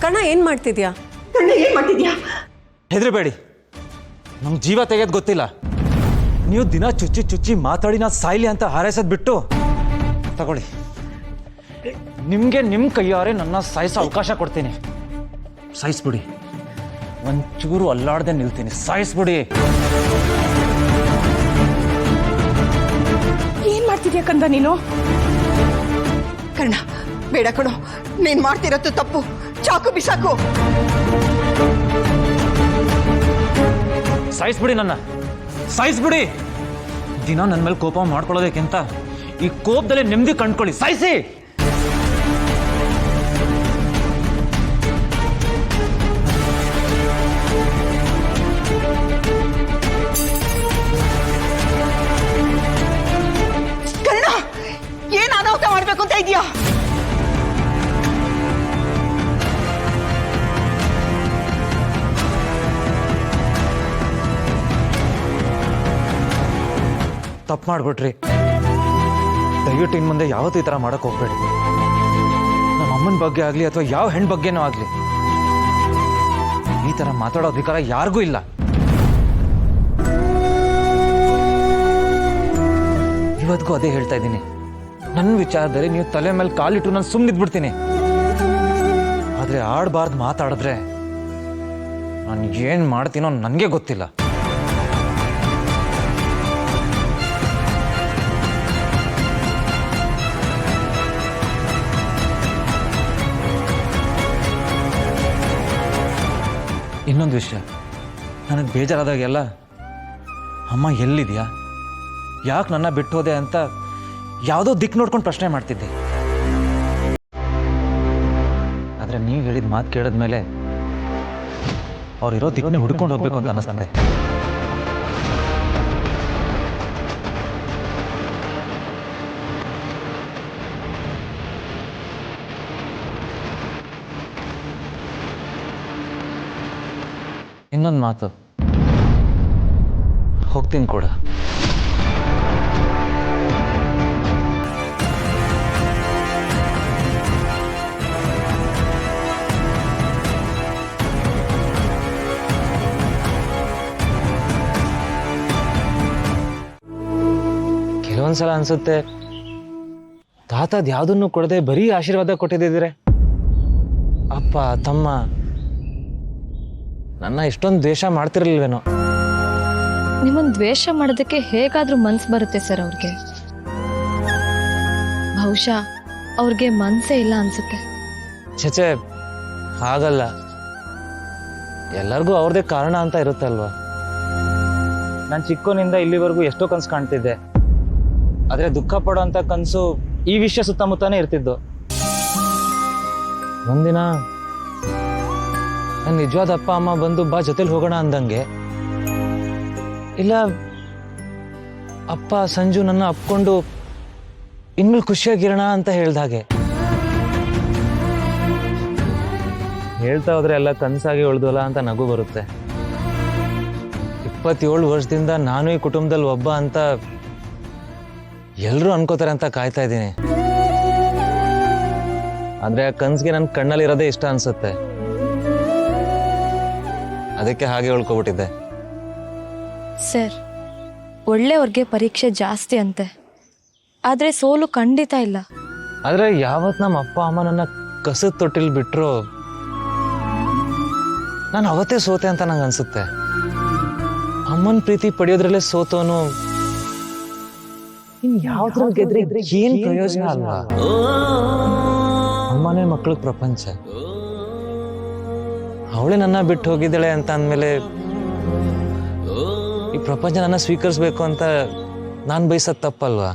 ಕಣ ಏನು ಮಾಡ್ತಿದ್ಯಾ? ಕಣ್ಣ ಏನು ಮಾಡ್ತಿದ್ಯಾ? ಹೆದರಬೇಡಿ, ನಮ್ಗೆ ಜೀವ ತೆಗೆದು ಗೊತ್ತಿಲ್ಲ. ನೀವು ದಿನ ಚುಚ್ಚಿ ಚುಚ್ಚಿ ಮಾತಾಡಿ ನಾ ಸಾಯ್ಲಿ ಅಂತ ಹಾರೈಸೋದು ಬಿಟ್ಟು ತಗೊಳ್ಳಿ, ನಿಮಗೆ ನಿಮ್ಮ ಕೈಯಾರೆ ನನ್ನ ಸಾಯಿಸೋ ಅವಕಾಶ ಕೊಡ್ತೀನಿ. ಸಾಯಿಸ್ಬಿಡಿ, ಒಂಚೂರು ಅಲ್ಲಾಡ್ದೆ ನಿಲ್ತೀನಿ. ಸಾಯಿಸ್ಬಿಡಿ. ಏನ್ ಮಾಡ್ತಿದ್ಯಾ ಕಂದ ನೀನು? ಕರ್ಣ ಬೇಡ ಕಣೋ, ನೀನ್ ಮಾಡ್ತಿರತ್ತು ತಪ್ಪು. ಚಾಕು ಬಿಸಾಕು. ಸಾಯಿಸ್ಬಿಡಿ, ನನ್ನ ಸಾಯಿಸ್ಬಿಡಿ. ದಿನ ನನ್ನ ಮೇಲೆ ಕೋಪ ಮಾಡ್ಕೊಳ್ಳೋದಕ್ಕಿಂತ ಈ ಕೋಪದಲ್ಲಿ ನೆಮ್ಮದಿ ಕಂಡ್ಕೊಳ್ಳಿ. ಸಾಯಿಸಿ. ಕರ್ಣ ಏನ್ ಅನಾಹುತ ಮಾಡ್ಬೇಕು ಅಂತ ಇದೆಯಾ? ತಪ್ಪು ಮಾಡ್ಬಿಟ್ರಿ. ದಯವಿಟ್ಟು ಇನ್ನು ಮುಂದೆ ಯಾವತ್ತೂ ಈ ಥರ ಮಾಡೋಕೆ ಹೋಗ್ಬೇಡಿ. ನಮ್ಮ ಅಮ್ಮನ ಬಗ್ಗೆ ಆಗಲಿ ಅಥವಾ ಯಾವ ಹೆಣ್ಣು ಬಗ್ಗೆನೂ ಆಗಲಿ ಈ ಥರ ಮಾತಾಡೋ ಅಧಿಕಾರ ಯಾರಿಗೂ ಇಲ್ಲ. ಇವತ್ತಿಗೂ ಅದೇ ಹೇಳ್ತಾ ಇದ್ದೀನಿ. ನನ್ನ ವಿಚಾರದಲ್ಲಿ ನೀವು ತಲೆ ಮೇಲೆ ಕಾಲಿಟ್ಟು ನಾನು ಸುಮ್ಮನಿದ್ಬಿಡ್ತೀನಿ. ಆದರೆ ಆಡಬಾರ್ದು ಮಾತಾಡಿದ್ರೆ ನಾನು ಏನು ಮಾಡ್ತೀನೋ ನನಗೆ ಗೊತ್ತಿಲ್ಲ. ಇನ್ನೊಂದು ವಿಷಯ, ನನಗೆ ಬೇಜಾರಾದಾಗೆಲ್ಲ ಅಮ್ಮ ಎಲ್ಲಿದೆಯಾ, ಯಾಕೆ ನನ್ನ ಬಿಟ್ಟು ಹೋದೆ ಅಂತ ಯಾವುದೋ ದಿಕ್ಕು ನೋಡ್ಕೊಂಡು ಪ್ರಶ್ನೆ ಮಾಡ್ತಿದ್ದೆ. ಆದರೆ ನೀವು ಹೇಳಿದ ಮಾತು ಕೇಳಿದ್ಮೇಲೆ ಅವ್ರಿರೋ ದಿಕ್ಕನ್ನೇ ಹುಡ್ಕೊಂಡು ಹೋಗ್ಬೇಕು ಅಂತ ಅನ್ನಿಸ್ತಂದೆ. ಇನ್ನೊಂದು ಮಾತು, ಹೋಗ್ತೀನಿ ಕೂಡ. ಕೆಲವೊಂದ್ಸಲ ಅನ್ಸುತ್ತೆ ತಾತದ್ ಯಾವುದನ್ನು ಕೊಡದೆ ಬರೀ ಆಶೀರ್ವಾದ ಕೊಟ್ಟಿದ್ದಿದ್ರೆ ಅಪ್ಪ ತಮ್ಮ ನನ್ನ ಇಷ್ಟೊಂದು ದ್ವೇಷ ಮಾಡ್ತಿರ್ಲಿಲ್ವೇನೋ. ನಿಮ್ಮನ್ನು ದ್ವೇಷ ಮಾಡೋದಕ್ಕೆ ಹೇಗಾದ್ರೂ ಮನ್ಸು ಬರುತ್ತೆ ಸರ್ ಅವ್ರಿಗೆ. ಬಹುಶಃ ಅವ್ರಿಗೆ ಮನ್ಸೇ ಇಲ್ಲ ಅನ್ಸುತ್ತೆ. ಛೆಚೆ, ಹಾಗಲ್ಲ. ಎಲ್ಲರಿಗೂ ಅವ್ರದೇ ಕಾರಣ ಅಂತ ಇರುತ್ತಲ್ವಾ. ನಾನು ಚಿಕ್ಕವನಿಂದ ಇಲ್ಲಿವರೆಗೂ ಎಷ್ಟೋ ಕನಸು ಕಾಣ್ತಿದ್ದೆ. ಆದರೆ ದುಃಖ ಪಡೋ ಅಂತ ಕನಸು ಈ ವಿಷಯ ಸುತ್ತಮುತ್ತಾನೆ ಇರ್ತಿದ್ದು. ಒಂದಿನ ನನ್ನ ನಿಜವಾದ ಅಪ್ಪ ಅಮ್ಮ ಬಂದು ಬಾ ಜೊತೆಲಿ ಹೋಗೋಣ ಅಂದಂಗೆ, ಇಲ್ಲ ಅಪ್ಪ ಸಂಜು ನನ್ನ ಅಪ್ಕೊಂಡು ಇನ್ಮೇಲೆ ಖುಷಿಯಾಗಿರೋಣ ಅಂತ ಹೇಳ್ದಾಗೆ. ಹೇಳ್ತಾ ಹೋದ್ರೆ ಎಲ್ಲ ಕನಸಾಗಿ ಉಳ್ದೋಲ್ಲ ಅಂತ ನಗು ಬರುತ್ತೆ. 27 ವರ್ಷದಿಂದ ನಾನು ಈ ಕುಟುಂಬದಲ್ಲಿ ಒಬ್ಬ ಅಂತ ಎಲ್ಲರೂ ಅನ್ಕೋತಾರೆ ಅಂತ ಕಾಯ್ತಾ ಇದ್ದೀನಿ. ಆದ್ರೆ ಆ ಕನ್ಸ್ಗೆ ನನ್ನ ಕಣ್ಣಲ್ಲಿರೋದೇ ಇಷ್ಟ ಅನ್ಸುತ್ತೆ. ಅದಕ್ಕೆ ಹಾಗೆ ಉಳ್ಕೊಬಿಟ್ಟಿದ್ದೆ. ಸರ್, ಒಳ್ಳೆಯವ್ರಿಗೆ ಪರೀಕ್ಷೆ ಜಾಸ್ತಿ ಅಂತೆ, ಆದ್ರೆ ಸೋಲು ಖಂಡಿತ ಇಲ್ಲ. ಆದ್ರೆ ಯಾವತ್ ನಮ್ಮ ಅಪ್ಪ ಅಮ್ಮ ನನ್ನ ಕಸದ ತೊಟ್ಟಿಲ್ ಬಿಟ್ರು ನಾನು ಅವತ್ತೇ ಸೋತೆ ಅಂತ ನಂಗೆ ಅನ್ಸುತ್ತೆ. ಅಮ್ಮನ ಪ್ರೀತಿ ಪಡೆಯೋದ್ರಲ್ಲೇ ಸೋತೋನು ಯಾವ್ದ್ರಲ್ಲಿ ಗೆದ್ರೆ ಏನ್ ಪ್ರಯೋಜನ ಅಲ್ವಾ. ಅಮ್ಮನೇ ಮಕ್ಳಿಗೆ ಪ್ರಪಂಚ. ಅವಳೇ ನನ್ನ ಬಿಟ್ಟು ಹೋಗಿದ್ದಾಳೆ ಅಂತ ಅಂದಮೇಲೆ ಈ ಪ್ರಪಂಚ ನನ್ನ ಸ್ವೀಕರಿಸ್ಬೇಕು ಅಂತ ನಾನು ಬಯಸೋದು ತಪ್ಪಲ್ವಾ.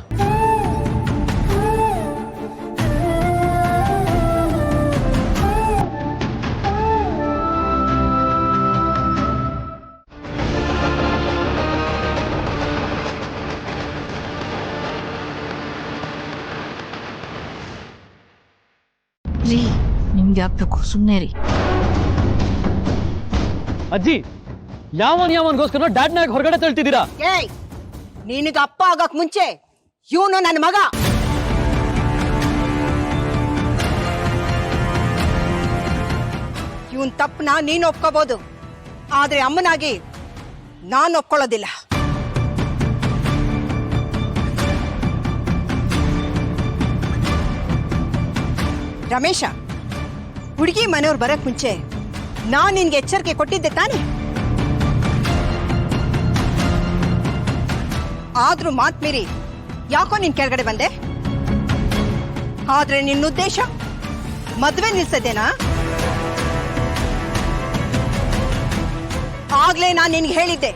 ರೀ, ನಿಮ್ಗೆ ಆಗ್ಬೇಕು, ಸುಮ್ಮನೆ ರೀ. ಅಜ್ಜಿ, ಯಾವನ್ಗೋಸ್ಕರ ಡ್ಯಾಡ್ನಾಗ ಹೊರಗಡೆ ತಳ್ತಿದ್ದೀರಾ? ಏಯ್, ನಿನಗ ಅಪ್ಪ ಆಗಕ್ ಮುಂಚೆ ಇವನು ನನ್ನ ಮಗ. ಇವನ್ ತಪ್ಪನ ನೀನು ಒಪ್ಕೋಬಹುದು, ಆದ್ರೆ ಅಮ್ಮನಾಗಿ ನಾನು ಒಪ್ಕೊಳ್ಳೋದಿಲ್ಲ. ರಮೇಶ, ಹುಡುಗಿ ಮನೆಯವ್ರು ಬರಕ್ ಮುಂಚೆ ನಾನ್ ನಿನ್ಗೆ ಎಚ್ಚರಿಕೆ ಕೊಟ್ಟಿದ್ದೆ ತಾನೆ? ಆದ್ರೂ ಮಾತ್ ಮೀರಿ ಯಾಕೋ ನಿನ್ ಕೆಳಗಡೆ ಬಂದೆ? ಆದ್ರೆ ನಿನ್ನ ಉದ್ದೇಶ ಮದ್ವೆ ನಿಲ್ಸದೇನಾ? ಆಗ್ಲೇ ನಾನ್ ನಿನ್ಗೆ ಹೇಳಿದ್ದೆ,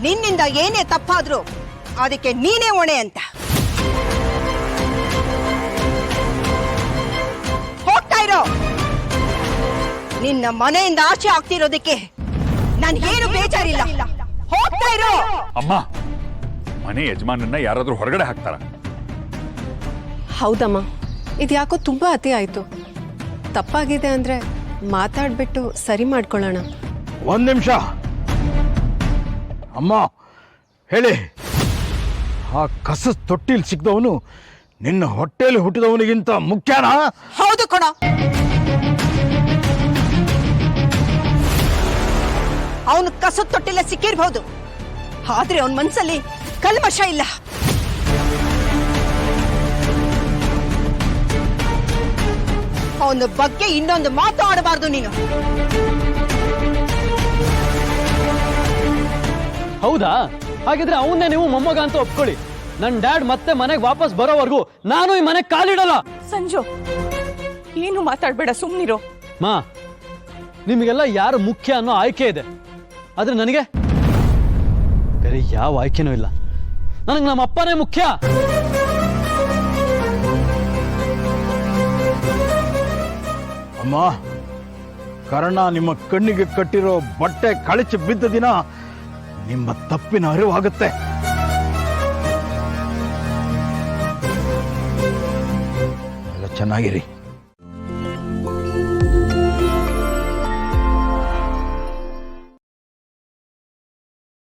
ನಿನ್ನಿಂದ ಏನೇ ತಪ್ಪಾದ್ರೂ ಅದಕ್ಕೆ ನೀನೇ ಹೊಣೆ ಅಂತ. ಹೋಗ್ತಾ ಇರೋ. ನಿನ್ನ ಮನೆಯಿಂದ ಆಚೆ ಆಗ್ತಿರೋದಕ್ಕೆ ನನ್ಗೇನು ಬೇಜಾರಿಲ್ಲ. ಹೋಗ್ತಾ ಇರೋ. ಅಮ್ಮ, ಮನೆ ಯಜಮಾನನ್ನ ಯಾರಾದ್ರೂ ಹೊರಗಡೆ ಹಾಕ್ತಾರ? ಹೌದಮ್ಮ, ಇದ್ಯಾಕೋ ತುಂಬಾ ಅತಿ ಆಯ್ತು. ತಪ್ಪಾಗಿದೆ ಅಂದ್ರೆ ಮಾತಾಡ್ಬಿಟ್ಟು ಸರಿ ಮಾಡ್ಕೊಳ್ಳೋಣ. ಒಂದ್ ನಿಮಿಷ ಅಮ್ಮ, ಹೇಳಿ, ಆ ಕಸ ತೊಟ್ಟಿಲ್ ಸಿಕ್ದವನು ನಿನ್ನ ಹೊಟ್ಟೆಯಲ್ಲಿ ಹುಟ್ಟಿದವನಿಗಿಂತ ಮುಖ್ಯನಾ? ಹೌದು ಕಣ. ಅವನು ಕಸದ ತೊಟ್ಟಿಲ್ಲ ಸಿಕ್ಕಿರ್ಬಹುದು, ಆದ್ರೆ ಅವನ ಮನ್ಸಲ್ಲಿ ಕಲ್ಮಶ ಇಲ್ಲ. ಅವನ ಬಗ್ಗೆ ಇನ್ನೊಂದು ಮಾತು ಆಡಬಾರ್ದು ನೀನು. ಹೌದಾ? ಹಾಗಿದ್ರೆ ಅವನ್ನೇ ನೀವು ಮೊಮ್ಮಗ ಅಂತ ಒಪ್ಕೊಳ್ಳಿ. ನನ್ನ ಡ್ಯಾಡ್ ಮತ್ತೆ ಮನೆಗೆ ವಾಪಸ್ ಬರೋವರೆಗೂ ನಾನು ಈ ಮನೆಗೆ ಕಾಲಿಡಲ್ಲ. ಸಂಜು, ಏನು ಮಾತಾಡ್ಬೇಡ, ಸುಮ್ನಿರೋ. ಮಾ, ನಿಮಗೆಲ್ಲ ಯಾರು ಮುಖ್ಯ ಅನ್ನೋ ಆಯ್ಕೆ ಇದೆ, ಆದ್ರೆ ನನಗೆ ಬೇರೆ ಯಾವ ಆಯ್ಕೆನೂ ಇಲ್ಲ. ನನಗೆ ನಮ್ಮ ಅಪ್ಪನೇ ಮುಖ್ಯ. ಅಮ್ಮ, ಕರ್ಣ ನಿಮ್ಮ ಕಣ್ಣಿಗೆ ಕಟ್ಟಿರೋ ಬಟ್ಟೆ ಕಳಚಿ ಬಿದ್ದ ದಿನ ನಿಮ್ಮ ತಪ್ಪಿನ ಅರಿವಾಗುತ್ತೆ. ಎಲ್ಲ ಚೆನ್ನಾಗಿರಿ.